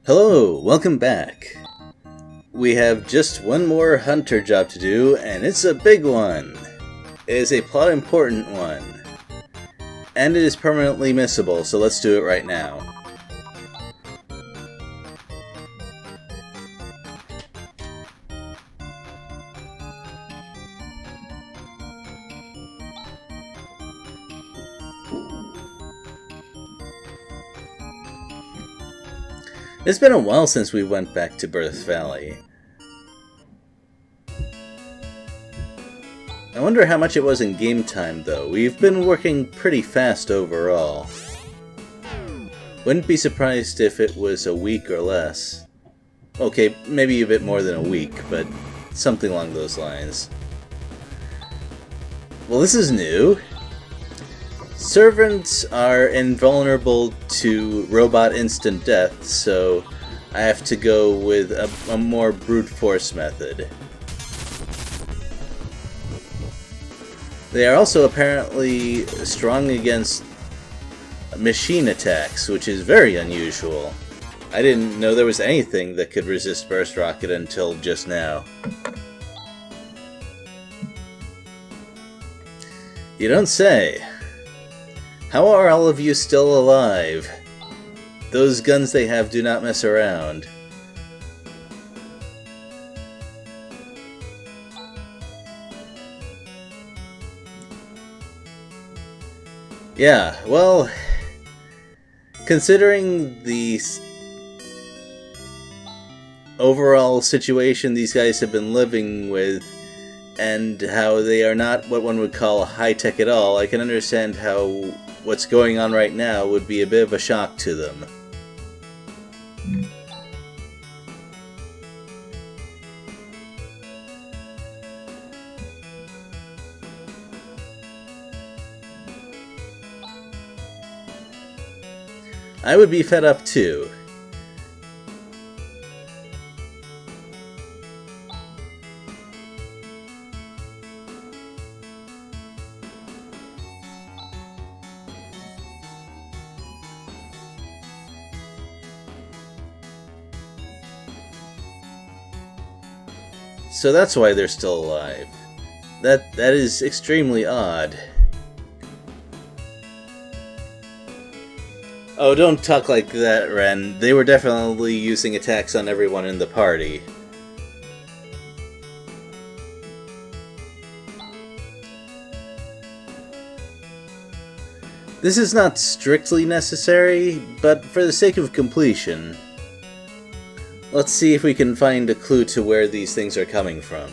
Hello, welcome back. We have just one more hunter job to do, and it's a big one. It is a plot important one. And it is permanently missable, so let's do it right now. It's been a while since we went back to Birth Valley. I wonder how much it was in game time, though. We've been working pretty fast overall. Wouldn't be surprised if it was a week or less. Okay, maybe a bit more than a week, but something along those lines. Well, this is new. Servants are invulnerable to robot instant death, so I have to go with a more brute force method. They are also apparently strong against machine attacks, which is very unusual. I didn't know there was anything that could resist Burst Rocket until just now. You don't say. How are all of you still alive? Those guns they have do not mess around. Yeah, well, considering the overall situation these guys have been living with, and how they are not what one would call high-tech at all, I can understand how what's going on right now would be a bit of a shock to them. I would be fed up too. So that's why they're still alive. That is extremely odd. Oh, don't talk like that, Ren. They were definitely using attacks on everyone in the party. This is not strictly necessary, but for the sake of completion, let's see if we can find a clue to where these things are coming from.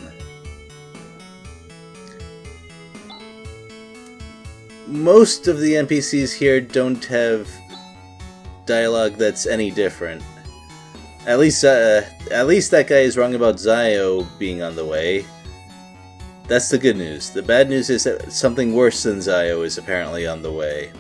Most of the NPCs here don't have dialogue that's any different. At least that guy is wrong about Zio being on the way. That's the good news. The bad news is that something worse than Zio is apparently on the way.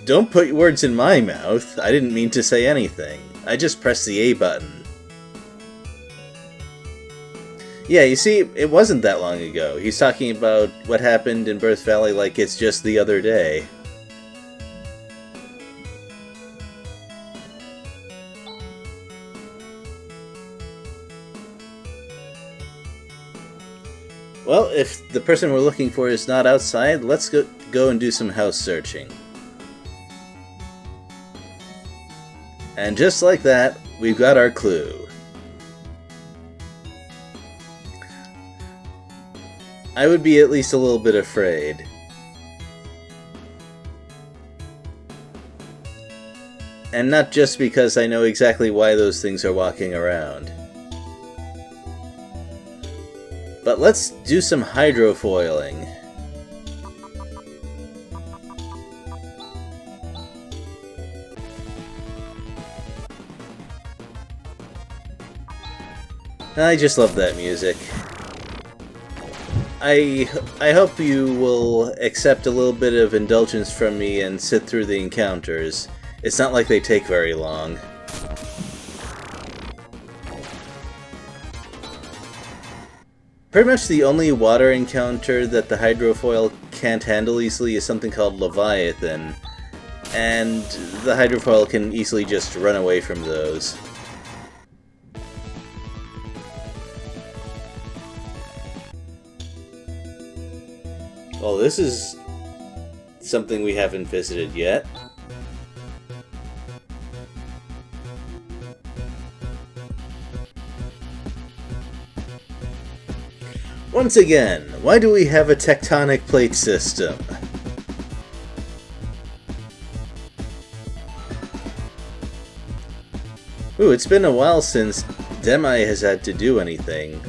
Don't put words in my mouth. I didn't mean to say anything. I just pressed the A button. Yeah, you see, it wasn't that long ago. He's talking about what happened in Birth Valley like it's just the other day. Well, if the person we're looking for is not outside, let's go and do some house searching. And just like that, we've got our clue. I would be at least a little bit afraid. And not just because I know exactly why those things are walking around. But let's do some hydrofoiling. I just love that music. I hope you will accept a little bit of indulgence from me and sit through the encounters. It's not like they take very long. Pretty much the only water encounter that the hydrofoil can't handle easily is something called Leviathan, and the hydrofoil can easily just run away from those. Well, this is something we haven't visited yet. Once again, why do we have a tectonic plate system? Ooh, it's been a while since Demi has had to do anything.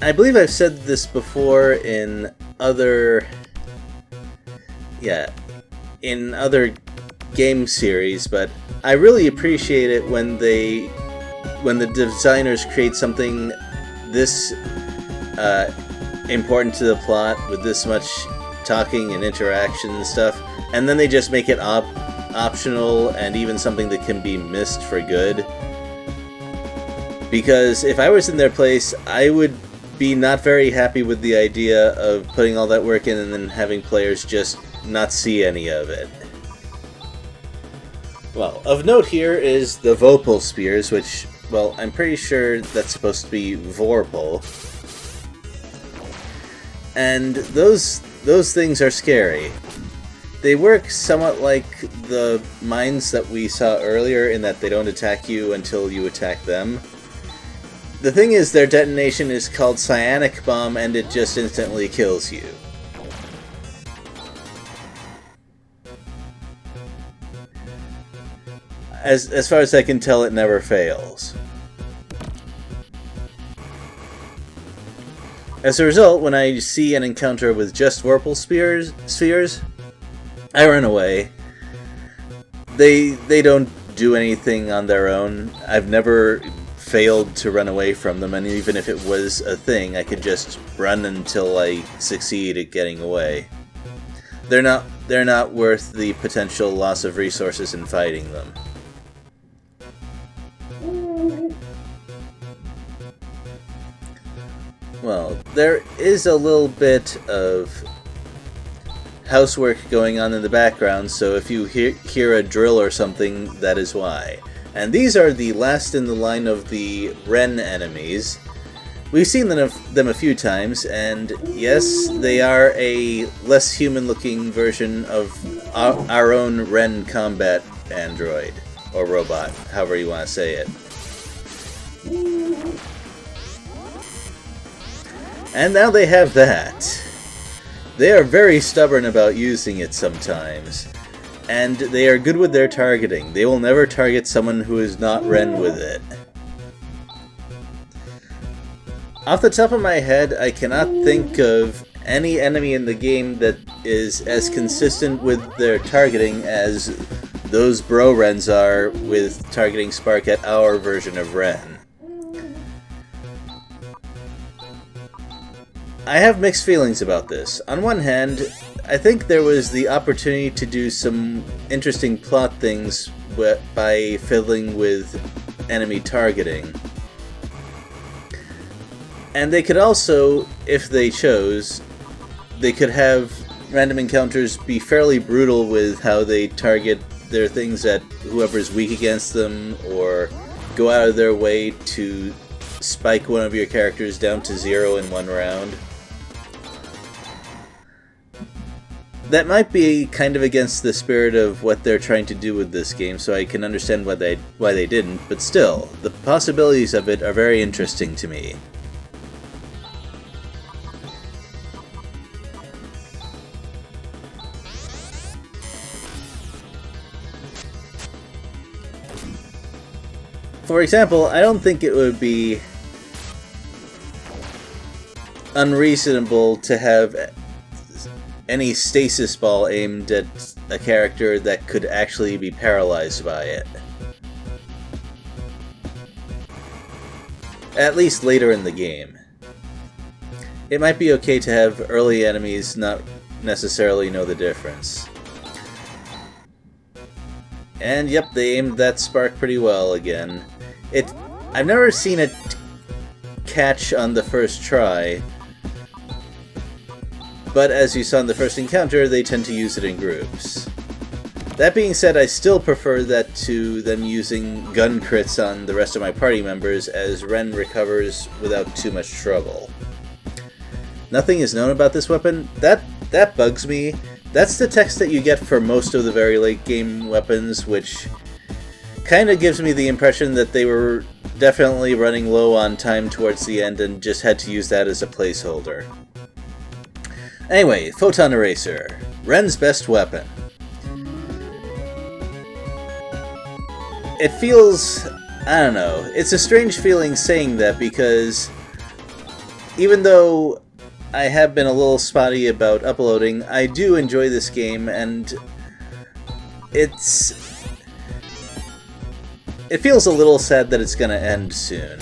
I believe I've said this before in other game series, but I really appreciate it when the designers create something this important to the plot with this much talking and interaction and stuff, and then they just make it optional and even something that can be missed for good. Because if I was in their place, I would be not very happy with the idea of putting all that work in and then having players just not see any of it. Well, of note here is the Vopal Spears, which, well, I'm pretty sure that's supposed to be Vorpal. And those things are scary. They work somewhat like the mines that we saw earlier in that they don't attack you until you attack them. The thing is, their detonation is called Cyanic Bomb, and it just instantly kills you. As far as I can tell, it never fails. As a result, when I see an encounter with just Vorpal spheres, I run away. They don't do anything on their own. I've never failed to run away from them, and even if it was a thing, I could just run until I succeed at getting away. They're not worth the potential loss of resources in fighting them. Well, there is a little bit of housework going on in the background, so if you hear a drill or something, that is why. And these are the last in the line of the Wherein enemies. We've seen them a few times, and yes, they are a less human-looking version of our own Wherein combat android, or robot, however you want to say it. And now they have that. They are very stubborn about using it sometimes. And they are good with their targeting. They will never target someone who is not Wherein with it. Off the top of my head, I cannot think of any enemy in the game that is as consistent with their targeting as those Bro Wrens are with targeting Spark at our version of Wherein. I have mixed feelings about this. On one hand, I think there was the opportunity to do some interesting plot things by fiddling with enemy targeting. And they could also, if they chose, they could have random encounters be fairly brutal with how they target their things at whoever's weak against them, or go out of their way to spike one of your characters down to 0 in one round. That might be kind of against the spirit of what they're trying to do with this game, so I can understand why they didn't, but still, the possibilities of it are very interesting to me. For example, I don't think it would be unreasonable to have any stasis ball aimed at a character that could actually be paralyzed by it. At least later in the game. It might be okay to have early enemies not necessarily know the difference. And yep, they aimed that spark pretty well again. I've never seen it catch on the first try, but as you saw in the first encounter, they tend to use it in groups. That being said, I still prefer that to them using gun crits on the rest of my party members, as Wherein recovers without too much trouble. Nothing is known about this weapon. That bugs me. That's the text that you get for most of the very late game weapons, which kind of gives me the impression that they were definitely running low on time towards the end and just had to use that as a placeholder. Anyway, Photon Eraser. Whereин's best weapon. It feels... I don't know. It's a strange feeling saying that, because even though I have been a little spotty about uploading, I do enjoy this game, and it feels a little sad that it's gonna end soon.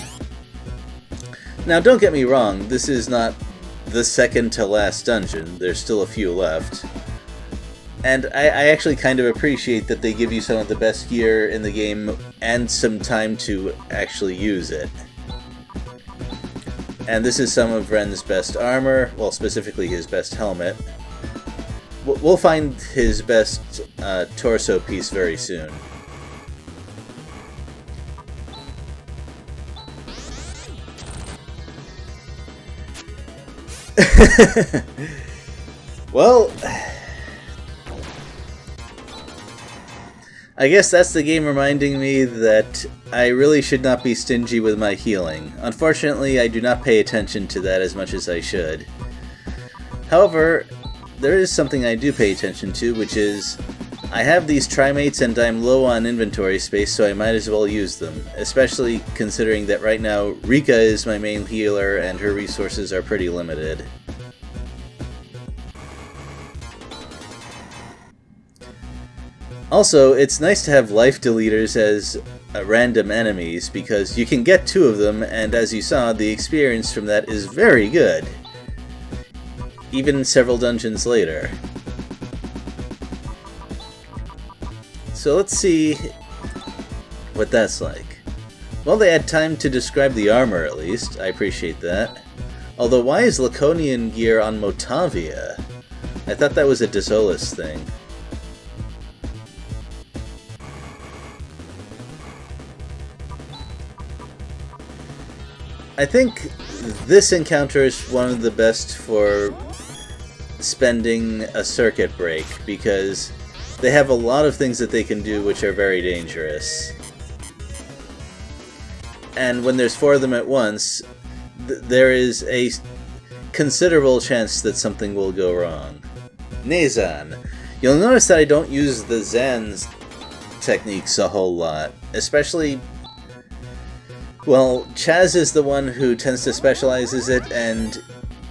Now, don't get me wrong, this is not the second to last dungeon. There's still a few left. And I actually kind of appreciate that they give you some of the best gear in the game and some time to actually use it. And this is some of Whereин's best armor, well, specifically his best helmet. We'll find his best torso piece very soon. Well, I guess that's the game reminding me that I really should not be stingy with my healing. Unfortunately, I do not pay attention to that as much as I should. However, there is something I do pay attention to, which is I have these trimates and I'm low on inventory space, so I might as well use them, especially considering that right now Rika is my main healer and her resources are pretty limited. Also, it's nice to have life deleters as random enemies, because you can get 2 of them, and as you saw, the experience from that is very good, even several dungeons later. So let's see what that's like. Well, they had time to describe the armor at least, I appreciate that. Although, why is Laconian gear on Motavia? I thought that was a Desolis thing. I think this encounter is one of the best for spending a circuit break, because they have a lot of things that they can do which are very dangerous. And when there's 4 of them at once, there is a considerable chance that something will go wrong. Nezan. You'll notice that I don't use the Zan's techniques a whole lot, especially... Well, Chaz is the one who tends to specializes it, and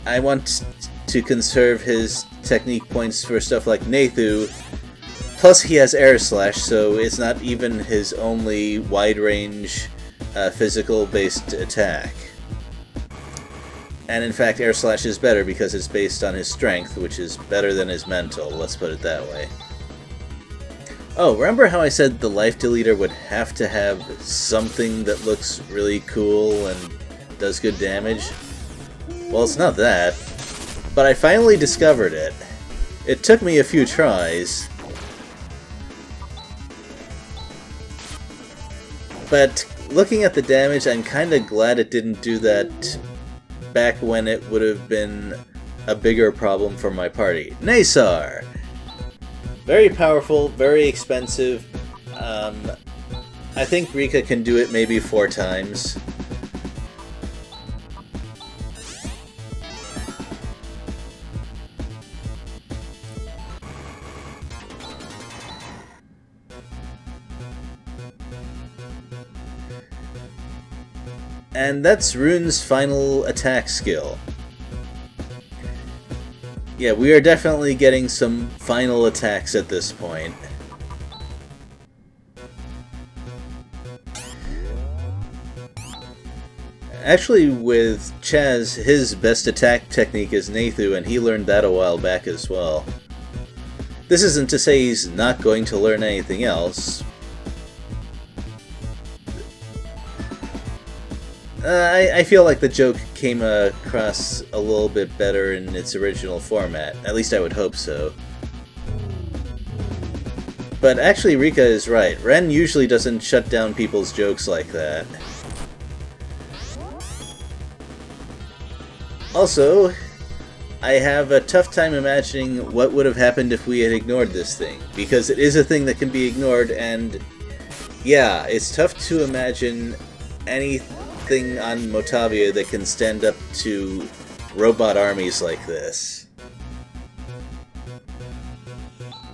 I want to conserve his technique points for stuff like Nathu. Plus he has Air Slash, so it's not even his only wide-range physical-based attack. And in fact, Air Slash is better because it's based on his strength, which is better than his mental, let's put it that way. Oh, remember how I said the life deleter would have to have something that looks really cool and does good damage? Well, it's not that. But I finally discovered it. It took me a few tries. But looking at the damage, I'm kinda glad it didn't do that back when it would have been a bigger problem for my party. Naysar! Very powerful, very expensive. I think Rika can do it maybe 4 times. And that's Rune's final attack skill. Yeah, we are definitely getting some final attacks at this point. Actually, with Chaz, his best attack technique is Nathu, and he learned that a while back as well. This isn't to say he's not going to learn anything else. I feel like the joke came across a little bit better in its original format. At least I would hope so. But actually, Rika is right. Ren usually doesn't shut down people's jokes like that. Also, I have a tough time imagining what would have happened if we had ignored this thing. Because it is a thing that can be ignored, and yeah, it's tough to imagine anything on Motavia that can stand up to robot armies like this.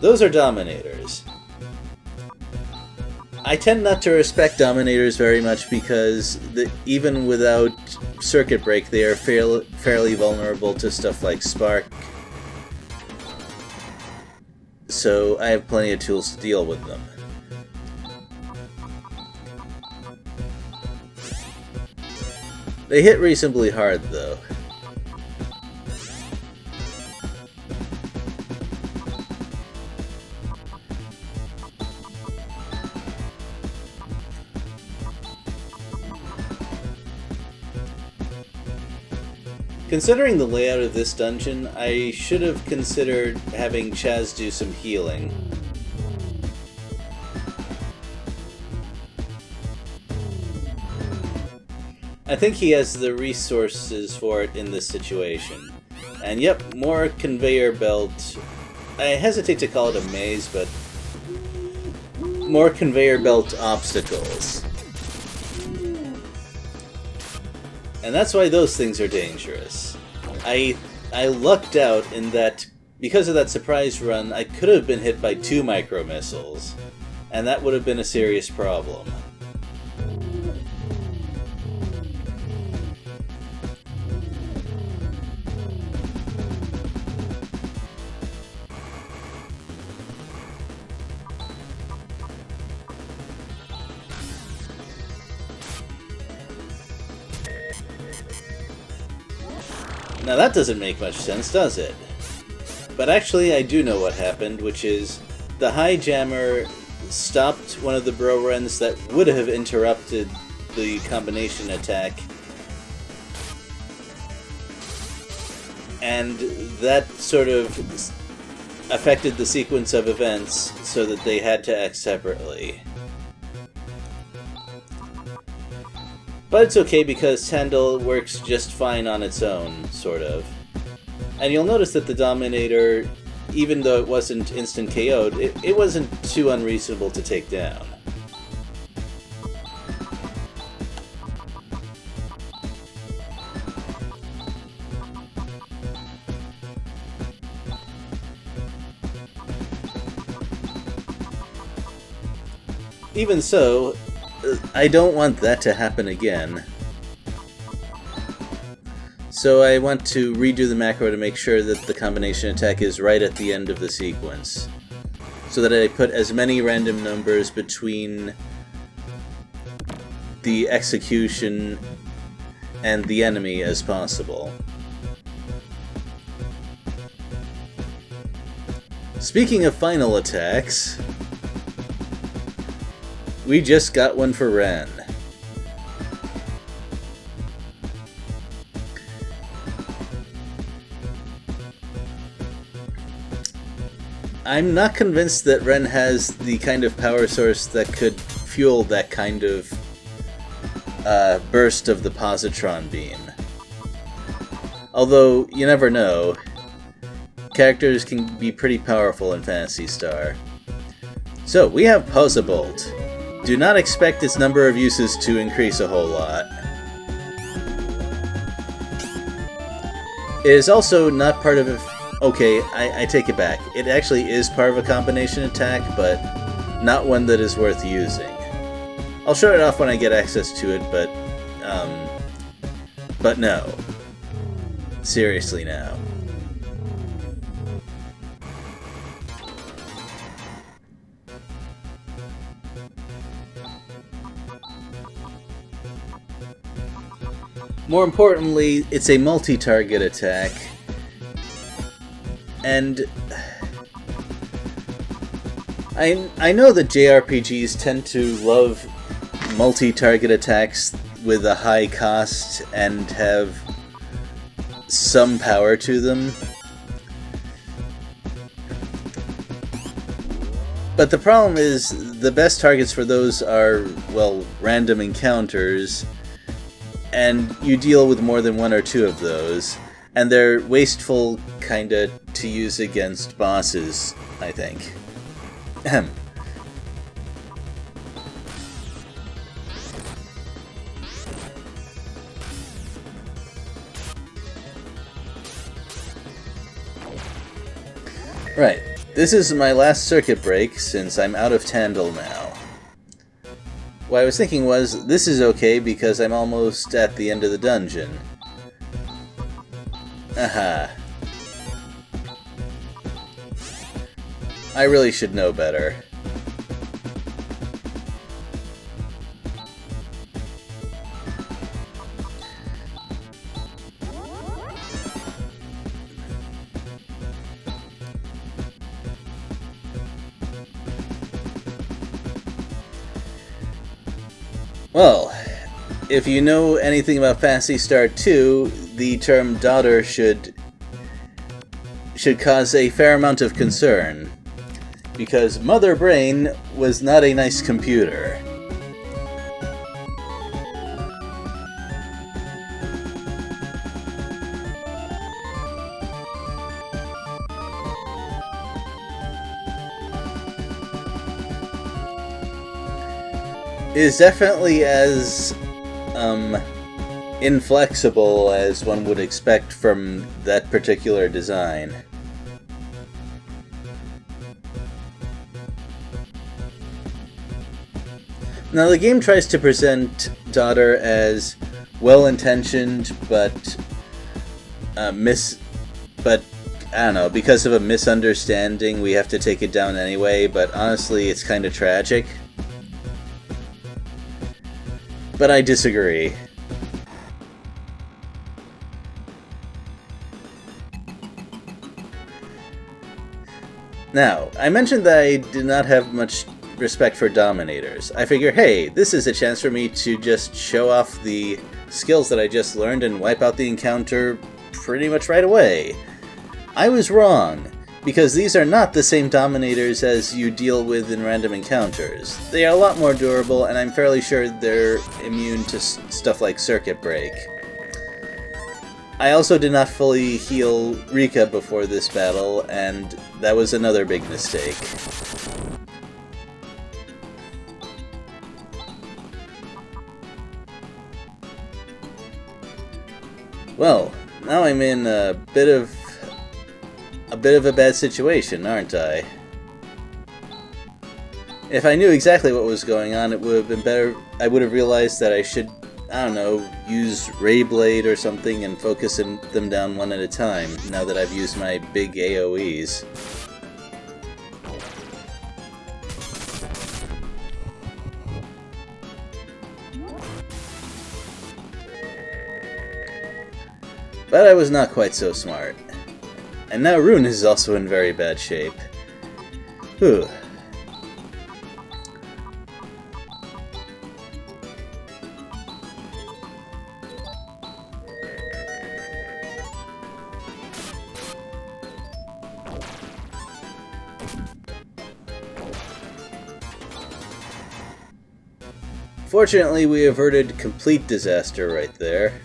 Those are Dominators. I tend not to respect Dominators very much because even without Circuit Break, they are fairly vulnerable to stuff like Spark. So I have plenty of tools to deal with them. They hit reasonably hard, though. Considering the layout of this dungeon, I should have considered having Chaz do some healing. I think he has the resources for it in this situation. And yep, more conveyor belt. I hesitate to call it a maze, but more conveyor belt obstacles. And that's why those things are dangerous. I lucked out in that, because of that surprise run, I could have been hit by 2 micro missiles, and that would have been a serious problem. Now that doesn't make much sense, does it? But actually I do know what happened, which is the High Jammer stopped one of the Bro Rens that would have interrupted the combination attack, and that sort of affected the sequence of events so that they had to act separately. But it's okay because Tandil works just fine on its own, sort of. And you'll notice that the Dominator, even though it wasn't instant KO'd, it wasn't too unreasonable to take down. Even so, I don't want that to happen again. So I want to redo the macro to make sure that the combination attack is right at the end of the sequence, so that I put as many random numbers between the execution and the enemy as possible. Speaking of final attacks, we just got one for Ren. I'm not convinced that Ren has the kind of power source that could fuel that kind of burst of the positron beam. Although, you never know. Characters can be pretty powerful in Phantasy Star. So, we have Puzzlebolt. Do not expect its number of uses to increase a whole lot. It is also not part of a... Okay, I take it back. It actually is part of a combination attack, but not one that is worth using. I'll show it off when I get access to it, but no. Seriously now. More importantly, it's a multi-target attack, and I know that JRPGs tend to love multi-target attacks with a high cost and have some power to them. But the problem is, the best targets for those are, well, random encounters, and you deal with more than one or two of those, and they're wasteful, kinda, to use against bosses, I think. Ahem. Right. This is my last circuit break, since I'm out of Tandle now. What I was thinking was, this is okay because I'm almost at the end of the dungeon. Aha. I really should know better. Well, if you know anything about Phantasy Star 2, the term daughter should cause a fair amount of concern, because Mother Brain was not a nice computer. It is definitely as inflexible as one would expect from that particular design. Now, the game tries to present Daughter as well-intentioned, but I don't know, because of a misunderstanding, we have to take it down anyway, but honestly, it's kind of tragic. But I disagree. Now, I mentioned that I did not have much respect for Dominators. I figure, hey, this is a chance for me to just show off the skills that I just learned and wipe out the encounter pretty much right away. I was wrong, because these are not the same Dominators as you deal with in random encounters. They are a lot more durable, and I'm fairly sure they're immune to stuff like Circuit Break. I also did not fully heal Rika before this battle, and that was another big mistake. Well, now I'm in a bit of a bad situation, aren't I? If I knew exactly what was going on, it would have been better. I would have realized that I should, I don't know, use Ray Blade or something and focus them down one at a time, now that I've used my big AoEs. But I was not quite so smart. And now Rune is also in very bad shape. Whew. Fortunately, we averted complete disaster right there.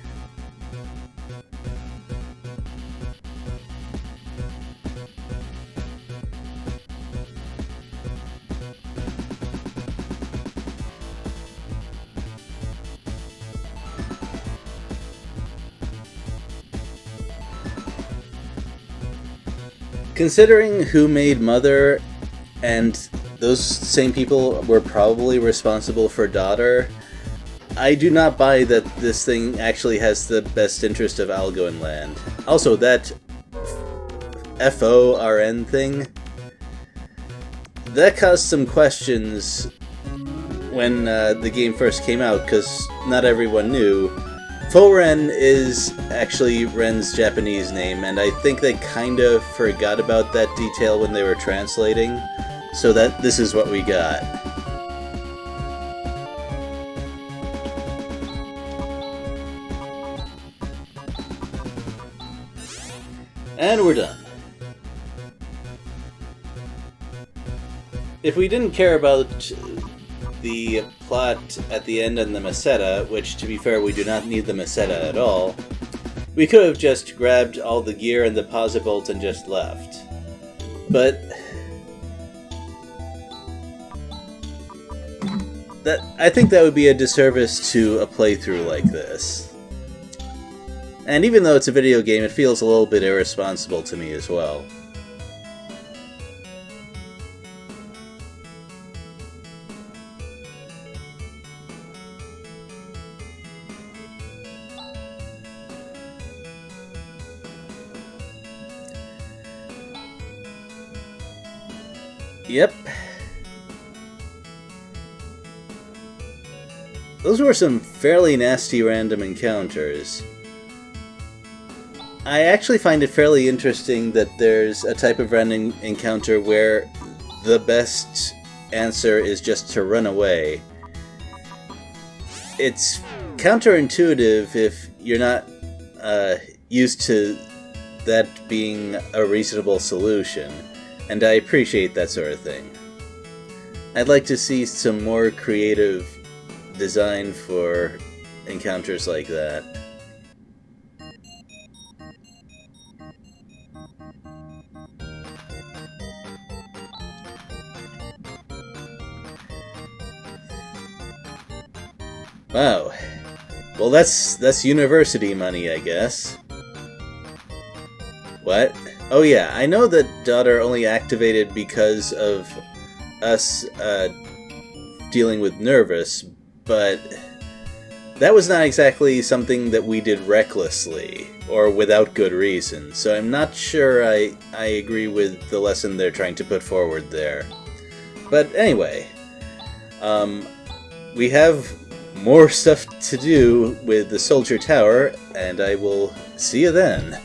Considering who made Mother, and those same people were probably responsible for Daughter, I do not buy that this thing actually has the best interest of Algoin Land. Also, that FORN thing, that caused some questions when the game first came out, because not everyone knew. Wherein is actually Ren's Japanese name, and I think they kind of forgot about that detail when they were translating, so that this is what we got. And we're done. If we didn't care about the plot at the end and the Meseta, which, to be fair, we do not need the Meseta at all, we could have just grabbed all the gear and the Posibolt and just left. But I think that would be a disservice to a playthrough like this. And even though it's a video game, it feels a little bit irresponsible to me as well. Yep. Those were some fairly nasty random encounters. I actually find it fairly interesting that there's a type of random encounter where the best answer is just to run away. It's counterintuitive if you're not used to that being a reasonable solution. And I appreciate that sort of thing. I'd like to see some more creative design for encounters like that. Wow. Well, that's university money, I guess. What? Oh yeah, I know that Daughter only activated because of us dealing with Nervous, but that was not exactly something that we did recklessly, or without good reason, so I'm not sure I agree with the lesson they're trying to put forward there. But anyway, we have more stuff to do with the Soldier Tower, and I will see you then.